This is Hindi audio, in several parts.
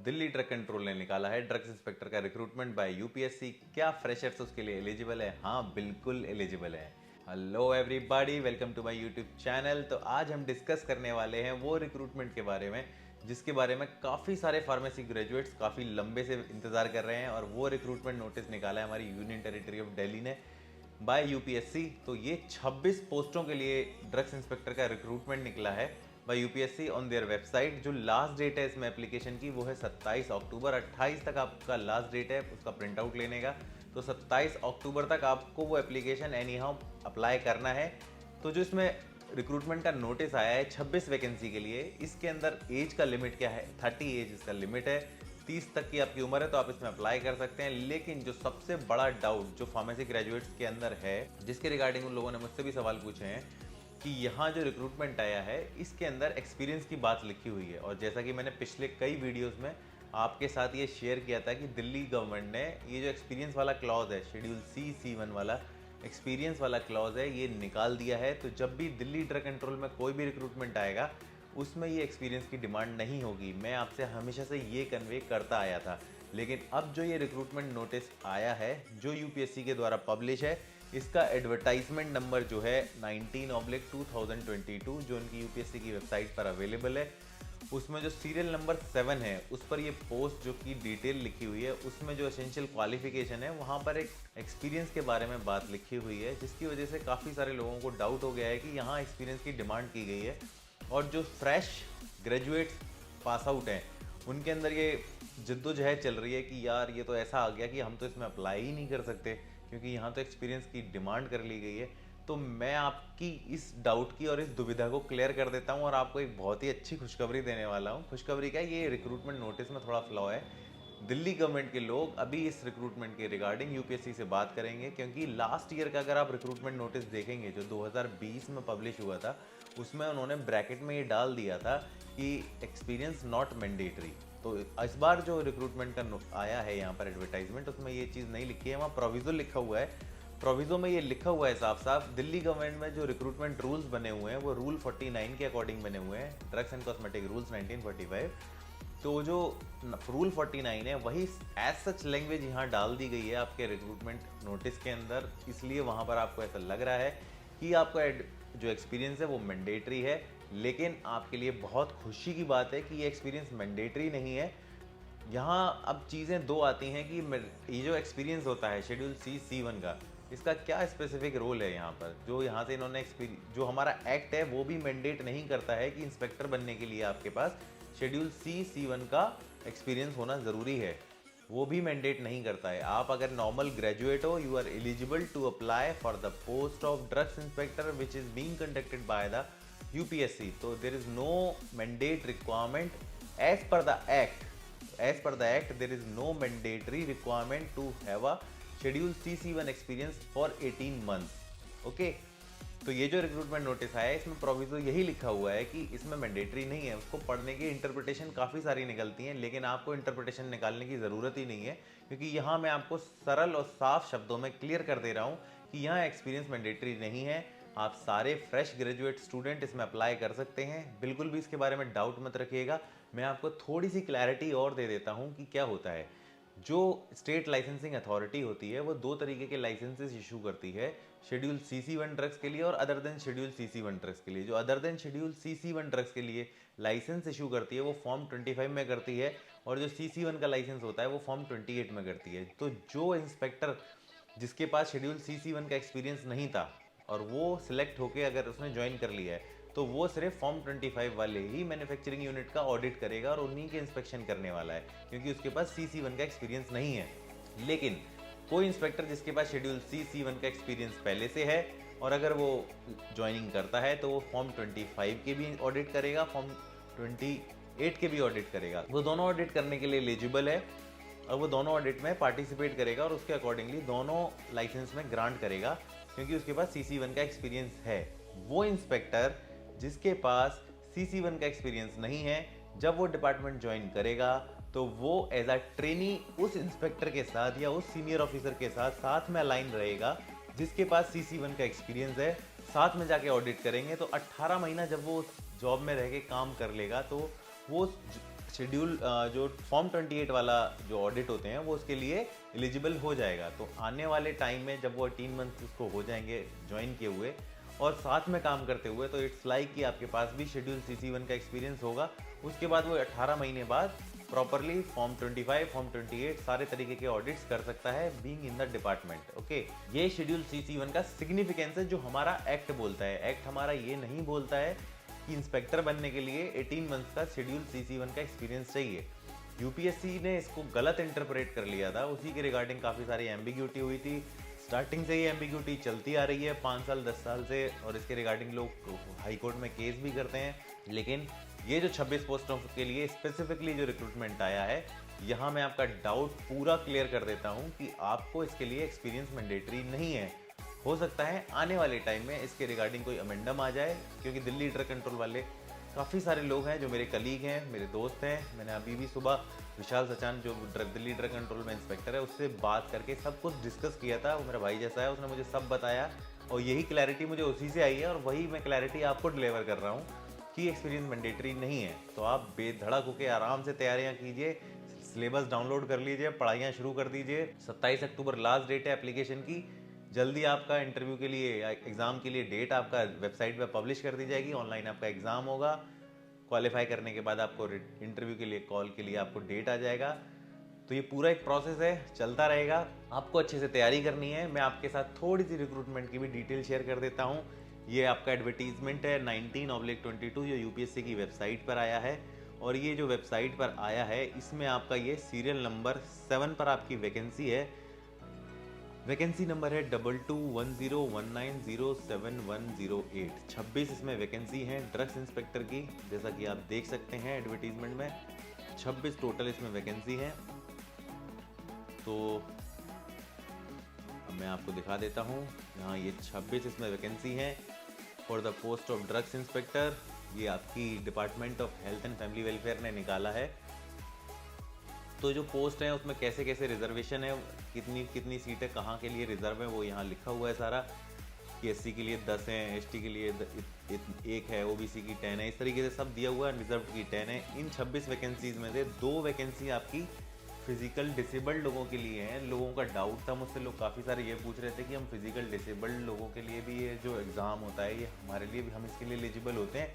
दिल्ली ड्रग कंट्रोल ने निकाला है ड्रग्स इंस्पेक्टर का रिक्रूटमेंट बाय यूपीएससी। क्या फ्रेशर्स उसके लिए एलिजिबल है? हाँ, बिल्कुल एलिजिबल है। Hello everybody, welcome to my YouTube channel. तो आज हम डिस्कस करने वाले हैं वो रिक्रूटमेंट के बारे में जिसके बारे में काफ़ी सारे फार्मेसी ग्रेजुएट्स काफ़ी लंबे से इंतज़ार कर रहे हैं, और वो रिक्रूटमेंट नोटिस निकाला है हमारी यूनियन टेरिटरी ऑफ दिल्ली ने बाय यूपीएससी। तो ये 26 पोस्टों के लिए ड्रग्स इंस्पेक्टर का रिक्रूटमेंट निकला है bye UPSC on their website. जो लास्ट डेट है इसमें एप्लीकेशन की वो है 27 अक्टूबर। 28 तक आपका लास्ट डेट है उसका प्रिंट आउट लेने का। तो 27 अक्टूबर तक आपको वो एप्लीकेशन एनी हाउ अप्लाई करना है। तो जो इसमें रिक्रूटमेंट का नोटिस आया है 26 वैकेंसी के लिए, इसके अंदर एज का लिमिट क्या है? 30 एज इसका लिमिट है। 30 तक की आपकी उम्र है तो आप इसमें अप्लाई कर सकते हैं। लेकिन जो सबसे बड़ा डाउट जो फार्मेसी ग्रेजुएट्स के अंदर है, जिसके रिगार्डिंग उन लोगों ने मुझसे भी सवाल पूछे हैं कि यहाँ जो रिक्रूटमेंट आया है इसके अंदर एक्सपीरियंस की बात लिखी हुई है। और जैसा कि मैंने पिछले कई वीडियोस में आपके साथ ये शेयर किया था कि दिल्ली गवर्नमेंट ने ये जो एक्सपीरियंस वाला क्लॉज है, शेड्यूल C1 वाला एक्सपीरियंस वाला क्लॉज है, ये निकाल दिया है। तो जब भी दिल्ली ड्रग कंट्रोल में कोई भी रिक्रूटमेंट आएगा उसमें ये एक्सपीरियंस की डिमांड नहीं होगी। मैं आपसे हमेशा से ये कन्वे करता आया था। लेकिन अब जो ये रिक्रूटमेंट नोटिस आया है जो यूपीएससी के द्वारा पब्लिश है, इसका एडवर्टाइजमेंट नंबर जो है 19/2022 जो उनकी यूपीएससी की वेबसाइट पर अवेलेबल है, उसमें जो सीरियल नंबर 7 है उस पर ये पोस्ट जो की डिटेल लिखी हुई है, उसमें जो एसेंशियल क्वालिफिकेशन है वहाँ पर एक एक्सपीरियंस के बारे में बात लिखी हुई है, जिसकी वजह से काफ़ी सारे लोगों को डाउट हो गया है कि यहाँ एक्सपीरियंस की डिमांड की गई है। और जो फ्रेश ग्रेजुएट्स पास आउट हैं उनके अंदर ये जद्दोजहद चल रही है कि यार ये तो ऐसा आ गया कि हम तो इसमें अप्लाई ही नहीं कर सकते क्योंकि यहाँ तो एक्सपीरियंस की डिमांड कर ली गई है। तो मैं आपकी इस डाउट की और इस दुविधा को क्लियर कर देता हूँ और आपको एक बहुत ही अच्छी खुशखबरी देने वाला हूँ। खुशखबरी क्या है? ये रिक्रूटमेंट नोटिस में थोड़ा फ्लॉ है। दिल्ली गवर्नमेंट के लोग अभी इस रिक्रूटमेंट के रिगार्डिंग यूपीएससी से बात करेंगे, क्योंकि लास्ट ईयर का अगर आप रिक्रूटमेंट नोटिस देखेंगे जो 2020 में पब्लिश हुआ था, उसमें उन्होंने ब्रैकेट में ये डाल दिया था कि एक्सपीरियंस नॉट मैंडेटरी। तो इस बार जो रिक्रूटमेंट का आया है यहाँ पर एडवर्टाइजमेंट, उसमें ये चीज़ नहीं लिखी है, वहाँ प्रोविजो लिखा हुआ है। प्रोविजो में ये लिखा हुआ है साफ साफ, दिल्ली गवर्नमेंट में जो रिक्रूटमेंट रूल्स बने हुए हैं वो रूल 49 के अकॉर्डिंग बने हुए हैं, ड्रग्स एंड कॉस्मेटिक रूल्स 1945। तो जो रूल 49 है वही एज सच लैंग्वेज यहाँ डाल दी गई है आपके रिक्रूटमेंट नोटिस के अंदर, इसलिए वहाँ पर आपको ऐसा लग रहा है कि आपका जो एक्सपीरियंस है वो मैंडेटरी है। लेकिन आपके लिए बहुत खुशी की बात है कि ये एक्सपीरियंस मैंडेटरी नहीं है। यहाँ अब चीज़ें दो आती हैं कि ये जो एक्सपीरियंस होता है शेड्यूल C1 का, इसका क्या स्पेसिफिक रोल है यहाँ पर। जो यहाँ से इन्होंने जो हमारा एक्ट है वो भी मैंडेट नहीं करता है कि इंस्पेक्टर बनने के लिए आपके पास शेड्यूल C1 का एक्सपीरियंस होना ज़रूरी है, वो भी मैंडेट नहीं करता है। आप अगर नॉर्मल ग्रेजुएट हो, you are eligible to apply for the post of drugs inspector which is being conducted by the UPSC. तो there is no mandate requirement as per the act. As per the act, there is no mandatory requirement to have a schedule C1 experience for 18 months. Okay? तो ये जो रिक्रूटमेंट नोटिस आया है इसमें प्रोविजो यही लिखा हुआ है कि इसमें मैंडेटरी नहीं है। उसको पढ़ने की इंटरप्रिटेशन काफ़ी सारी निकलती हैं, लेकिन आपको इंटरप्रिटेशन निकालने की ज़रूरत ही नहीं है, क्योंकि यहाँ मैं आपको सरल और साफ शब्दों में क्लियर कर दे रहा हूँ कि यहाँ एक्सपीरियंस मैंडेटरी नहीं है। आप सारे फ्रेश ग्रेजुएट स्टूडेंट इसमें अप्लाई कर सकते हैं, बिल्कुल भी इसके बारे में डाउट मत रखिएगा। मैं आपको थोड़ी सी क्लैरिटी और दे देता हूँ कि क्या होता है। जो स्टेट लाइसेंसिंग अथॉरिटी होती है वो दो तरीके के लाइसेंसेस इशू करती है, शेड्यूल C1 ड्रग्स के लिए और other than schedule C1 drugs के लिए। जो other than schedule C1 drugs के लिए लाइसेंस इशू करती है वो फॉर्म 25 में करती है, और जो C1 का लाइसेंस होता है वो फॉर्म 28 में करती है। तो जो इंस्पेक्टर जिसके पास शेड्यूल C1 का एक्सपीरियंस नहीं था और वो सिलेक्ट होकर अगर उसने ज्वाइन कर लिया है, तो वो सिर्फ फॉर्म 25 वाले ही मैन्युफैक्चरिंग यूनिट का ऑडिट करेगा और उन्हीं के इंस्पेक्शन करने वाला है, क्योंकि उसके पास C1 का एक्सपीरियंस नहीं है। लेकिन कोई इंस्पेक्टर जिसके पास शेड्यूल C1 का एक्सपीरियंस पहले से है और अगर वो ज्वाइनिंग करता है तो वो फॉर्म 25 के भी ऑडिट करेगा, फॉर्म 28 के भी ऑडिट करेगा। वो दोनों ऑडिट करने के लिए एलिजिबल है और वो दोनों ऑडिट में पार्टिसिपेट करेगा और उसके अकॉर्डिंगली दोनों लाइसेंस में ग्रांट करेगा, क्योंकि उसके पास C1 का एक्सपीरियंस है। वो इंस्पेक्टर जिसके पास C1 का एक्सपीरियंस नहीं है, जब वो डिपार्टमेंट ज्वाइन करेगा तो वो एज अ ट्रेनी उस इंस्पेक्टर के साथ या उस सीनियर ऑफिसर के साथ में अलाइन रहेगा जिसके पास C1 का एक्सपीरियंस है। साथ में जाके ऑडिट करेंगे तो 18 महीना जब वो जॉब में रह के काम कर लेगा तो वो शेड्यूल जो फॉर्म 28 वाला जो ऑडिट होते हैं वो उसके लिए एलिजिबल हो जाएगा। तो आने वाले टाइम में जब वो 18 मंथ उसको हो जाएंगे ज्वाइन किए हुए और साथ में काम करते हुए, तो इट्स लाइक कि आपके पास भी शेड्यूल CC1 का एक्सपीरियंस होगा। उसके बाद वो 18 महीने बाद प्रॉपरली फॉर्म 25, फॉर्म 28 सारे तरीके के ऑडिट्स कर सकता है being in the department. Okay, ये शेड्यूल CC1 का सिग्निफिकेंस है जो हमारा एक्ट बोलता है। एक्ट हमारा ये नहीं बोलता है कि इंस्पेक्टर बनने के लिए 18 मंथ्स का शेड्यूल CC1 का एक्सपीरियंस चाहिए। यूपीएससी ने इसको गलत इंटरप्रेट कर लिया था, उसी के रिगार्डिंग काफ़ी सारी एम्बिग्यूटी हुई थी। स्टार्टिंग से ही एम्बिग्यूटी चलती आ रही है 5 साल 10 साल से, और इसके रिगार्डिंग लोग हाई कोर्ट में केस भी करते हैं। लेकिन ये जो 26 पोस्टों के लिए स्पेसिफिकली जो रिक्रूटमेंट आया है, यहाँ मैं आपका डाउट पूरा क्लियर कर देता हूँ कि आपको इसके लिए एक्सपीरियंस मैंडेटरी नहीं है। हो सकता है आने वाले टाइम में इसके रिगार्डिंग कोई अमेंडम आ जाए, क्योंकि दिल्ली ड्रग कंट्रोल वाले काफ़ी सारे लोग हैं जो मेरे कलीग हैं, मेरे दोस्त हैं। मैंने अभी भी सुबह विशाल सचान जो दिल्ली ड्रग कंट्रोल में इंस्पेक्टर है उससे बात करके सब कुछ डिस्कस किया था। वो मेरा भाई जैसा है, उसने मुझे सब बताया और यही क्लैरिटी मुझे उसी से आई है और वही मैं क्लैरिटी आपको डिलीवर कर रहा हूँ कि एक्सपीरियंस मैंडेटरी नहीं है। तो आप बेधड़क होकर आराम से तैयारियाँ कीजिए, सिलेबस डाउनलोड कर लीजिए, पढ़ाइयाँ शुरू कर दीजिए। 27 अक्टूबर लास्ट डेट है एप्लीकेशन की। जल्दी आपका इंटरव्यू के लिए या एग्ज़ाम के लिए डेट आपका वेबसाइट पर पब्लिश कर दी जाएगी। ऑनलाइन आपका एग्ज़ाम होगा, क्वालिफाई करने के बाद आपको इंटरव्यू के लिए कॉल के लिए आपको डेट आ जाएगा। तो ये पूरा एक प्रोसेस है, चलता रहेगा। आपको अच्छे से तैयारी करनी है। मैं आपके साथ थोड़ी सी रिक्रूटमेंट की भी डिटेल शेयर कर देता हूँ। ये आपका एडवर्टीजमेंट है 19/22 जो यूपीएससी की वेबसाइट पर आया है, और ये जो वेबसाइट पर आया है इसमें आपका ये सीरियल नंबर 7 पर आपकी वैकेंसी है। वैकेंसी नंबर है 221019071108। 26 इसमें वैकेंसी हैं ड्रग्स इंस्पेक्टर की, जैसा कि आप देख सकते हैं एडवर्टीजमेंट में। 26 टोटल इसमें वैकेंसी हैं। तो अब मैं आपको दिखा देता हूँ, यहाँ ये 26 इसमें वैकेंसी हैं for the post of drugs inspector. ये आपकी department of health and family welfare ने निकाला है। तो जो पोस्ट है उसमें कैसे कैसे रिजर्वेशन है, कितनी कितनी सीटें कहाँ के लिए रिजर्व है, वो यहाँ लिखा हुआ है सारा कि SC के लिए 10 हैं, ST के लिए 1 है, OBC की 10 है, इस तरीके से सब दिया हुआ है। रिजर्व की 10 है। इन 26 वैकेंसीज में से 2 वैकेंसी आपकी फिजिकल डिसेबल्ड लोगों के लिए हैं। लोगों का डाउट था मुझसे, लोग काफ़ी सारे ये पूछ रहे थे कि हम फिजिकल डिसेबल्ड लोगों के लिए भी ये जो एग्ज़ाम होता है ये हमारे लिए भी, हम इसके लिए एलिजिबल होते हैं,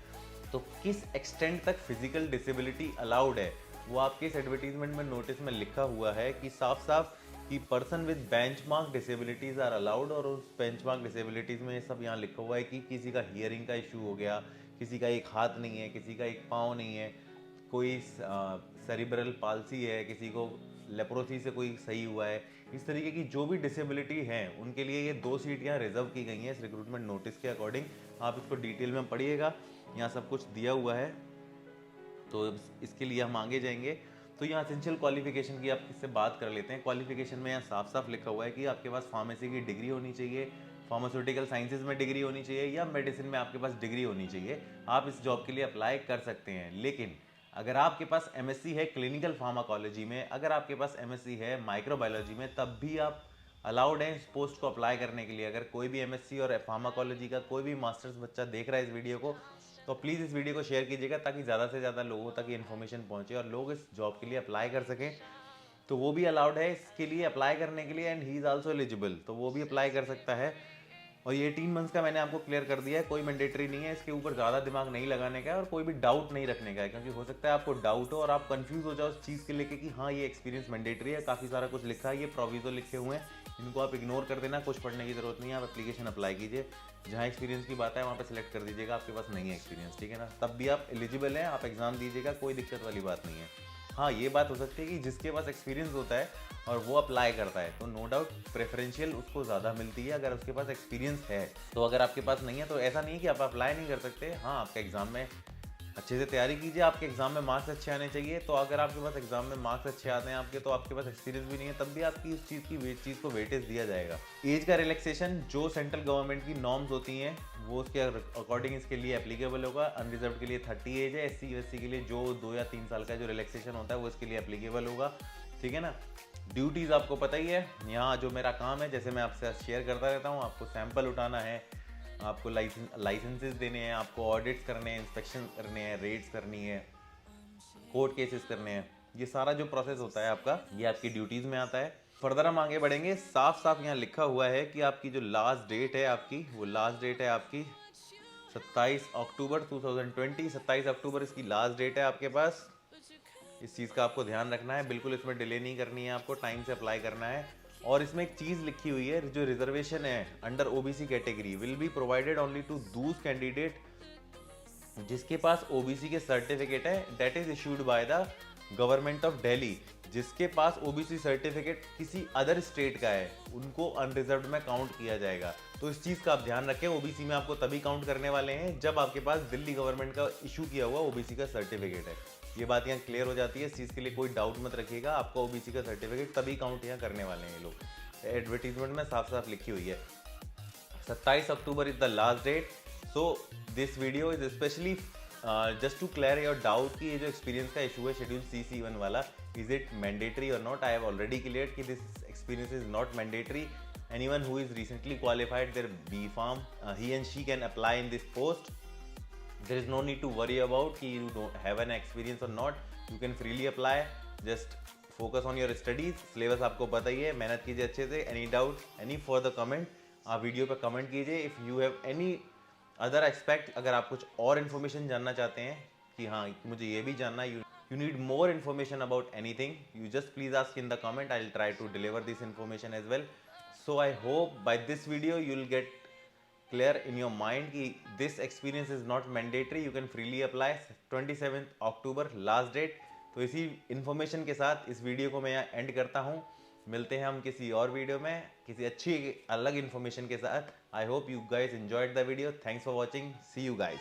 तो किस एक्सटेंट तक फिजिकल डिसेबिलिटी अलाउड है वो आपके इस एडवर्टीजमेंट में नोटिस में लिखा हुआ है कि साफ साफ कि person with benchmark disabilities are allowed. और उस बेंचमार्क डिसेबिलिटीज़ में सब यहाँ लिखा हुआ है कि किसी का हियरिंग का इशू हो गया, किसी का एक हाथ नहीं है, किसी का एक पाँव नहीं है, कोई सेरिब्रल पाल्सी है, किसी को लेप्रोसी से कोई सही हुआ है, इस तरीके की जो भी डिसेबिलिटी है उनके लिए ये 2 सीट यहाँ रिजर्व की गई हैं इस रिक्रूटमेंट नोटिस के अकॉर्डिंग। आप इसको डिटेल में पढ़िएगा, यहाँ सब कुछ दिया हुआ है। तो इसके लिए हम आगे जाएंगे। तो यहाँ एसेंशियल क्वालिफिकेशन की आप इससे बात कर लेते हैं। क्वालिफिकेशन में यहाँ साफ साफ लिखा हुआ है कि आपके पास फार्मेसी की डिग्री होनी चाहिए, फार्मास्यूटिकल साइंसेज में डिग्री होनी चाहिए, या मेडिसिन में आपके पास डिग्री होनी चाहिए। आप इस जॉब के लिए अप्लाई कर सकते हैं। लेकिन अगर आपके पास MSc है क्लिनिकल फार्माकोलॉजी में, अगर आपके पास MSc है माइक्रोबायोलॉजी में, तब भी आप अलाउड है इस पोस्ट को अप्लाई करने के लिए। अगर कोई भी MSc और फार्माकोलॉजी का कोई भी मास्टर्स बच्चा देख रहा है इस वीडियो को, तो प्लीज़ इस वीडियो को शेयर कीजिएगा ताकि ज़्यादा से ज़्यादा लोगों तक ये इन्फॉर्मेशन पहुंचे और लोग इस जॉब के लिए अप्लाई कर सकें। तो वो भी अलाउड है इसके लिए अप्लाई करने के लिए, and he is also eligible, तो वो भी अप्लाई कर सकता है। और ये 18 मंथ्स का मैंने आपको क्लियर कर दिया है, कोई मैंडेटरी नहीं है, इसके ऊपर ज़्यादा दिमाग नहीं लगाने का है और कोई भी डाउट नहीं रखने का है, क्योंकि हो सकता है आपको डाउट हो और आप कंफ्यूज हो जाओ उस चीज़ के लेके कि हाँ ये एक्सपीरियंस मैंडेटरी है, काफ़ी सारा कुछ लिखा है, ये प्रोविजो लिखे हुए हैं, इनको आप इग्नोर कर देना, कुछ पढ़ने की ज़रूरत नहीं है। आप एप्लीकेशन अप्लाई कीजिए, जहाँ एक्सपीरियंस की बात है वहाँ पर सिलेक्ट कर दीजिएगा आपके पास नहीं है एक्सपीरियंस, ठीक है ना, तब भी आप एलिजिबल हैं, आप एग्ज़ाम दीजिएगा, कोई दिक्कत वाली बात नहीं है। हाँ ये बात हो सकती है कि जिसके पास एक्सपीरियंस होता है और वो अप्लाई करता है तो नो डाउट प्रेफरेंशियल उसको ज़्यादा मिलती है अगर उसके पास एक्सपीरियंस है। तो अगर आपके पास नहीं है तो ऐसा नहीं है कि आप अप्लाई नहीं कर सकते। हाँ आपका एग्ज़ाम में अच्छे से तैयारी कीजिए, आपके एग्जाम में मार्क्स अच्छे आने चाहिए। तो अगर आपके पास एग्जाम में मार्क्स अच्छे आते हैं आपके, तो आपके पास एक्सपीरियंस भी नहीं है, तब भी आपकी उस चीज़ को वेटेज दिया जाएगा। एज का रिलैक्सेशन जो सेंट्रल गवर्नमेंट की नॉर्म्स होती हैं वो उसके अकॉर्डिंग इसके लिए एप्लीकेबल होगा। अनरिजर्व के लिए 30 एज है, SC के लिए जो 2 या 3 साल का जो रिलैक्सेशन होता है वो इसके लिए एप्लीकेबल होगा, ठीक है ना। ड्यूटीज़ आपको पता ही है, यहाँ जो मेरा काम है जैसे मैं आपसे शेयर करता रहता हूँ, आपको सैंपल उठाना है, आपको लाइसेंसेस देने हैं, आपको ऑडिट्स करने हैं, इंस्पेक्शन करने हैं, रेड्स करनी है, कोर्ट केसेस करने हैं, ये सारा जो प्रोसेस होता है आपका, ये आपकी ड्यूटीज़ में आता है। फर्दर हम आगे बढ़ेंगे। साफ साफ यहाँ लिखा हुआ है कि आपकी जो लास्ट डेट है आपकी, वो लास्ट डेट है आपकी 27 अक्टूबर 2020। 27 अक्टूबर इसकी लास्ट डेट है आपके पास। इस चीज़ का आपको ध्यान रखना है, बिल्कुल इसमें डिले नहीं करनी है, आपको टाइम से अप्लाई करना है। और इसमें एक चीज़ लिखी हुई है, जो रिजर्वेशन है under OBC category will be provided only to those candidate जिसके पास ओबीसी के सर्टिफिकेट है that is issued by the government of Delhi. जिसके पास ओबीसी सर्टिफिकेट किसी अदर स्टेट का है, उनको अनरिजर्व्ड में काउंट किया जाएगा। तो इस चीज़ का आप ध्यान रखें, ओबीसी में आपको तभी काउंट करने वाले हैं जब आपके पास दिल्ली गवर्नमेंट का इशू किया हुआ ओबीसी का सर्टिफिकेट है। ये बात यहाँ क्लियर हो जाती है, इस चीज़ के लिए कोई डाउट मत रखिएगा, आपका ओबीसी का सर्टिफिकेट तभी काउंट यहाँ करने वाले हैं ये लोग। एडवर्टीजमेंट में साफ साफ लिखी हुई है 27 October is the last date. So this video is specially just to clear your doubt कि ये जो एक्सपीरियंस का इशू है शेड्यूल C1 वाला, इज इट मैंडेटरी और not. I have already clear कि this experience is not mandatory. Anyone who is recently qualified their B pharm, he and she can apply in this post. There is no need to worry about कि you don't have an experience or not, you can freely apply, just focus on your studies। syllabus आपको पता ही है, मेहनत कीजिए अच्छे से। any doubt, any further comment, आप वीडियो पे कमेंट कीजिए। if you have any other aspect, अगर आप कुछ और इन्फॉर्मेशन जानना चाहते हैं कि हाँ मुझे ये भी जानना है, you need more information about anything, you just please ask in the comment, I'll try to deliver this information as well। so I hope by this video you'll get clear in your mind कि this experience is not mandatory, you can freely apply. 27 October last date. तो इसी इन्फॉर्मेशन के साथ इस वीडियो को मैं यहाँ एंड करता हूँ। मिलते हैं हम किसी और वीडियो में किसी अच्छी अलग इन्फॉर्मेशन के साथ। I hope you guys enjoyed the video. Thanks for watching, see you guys.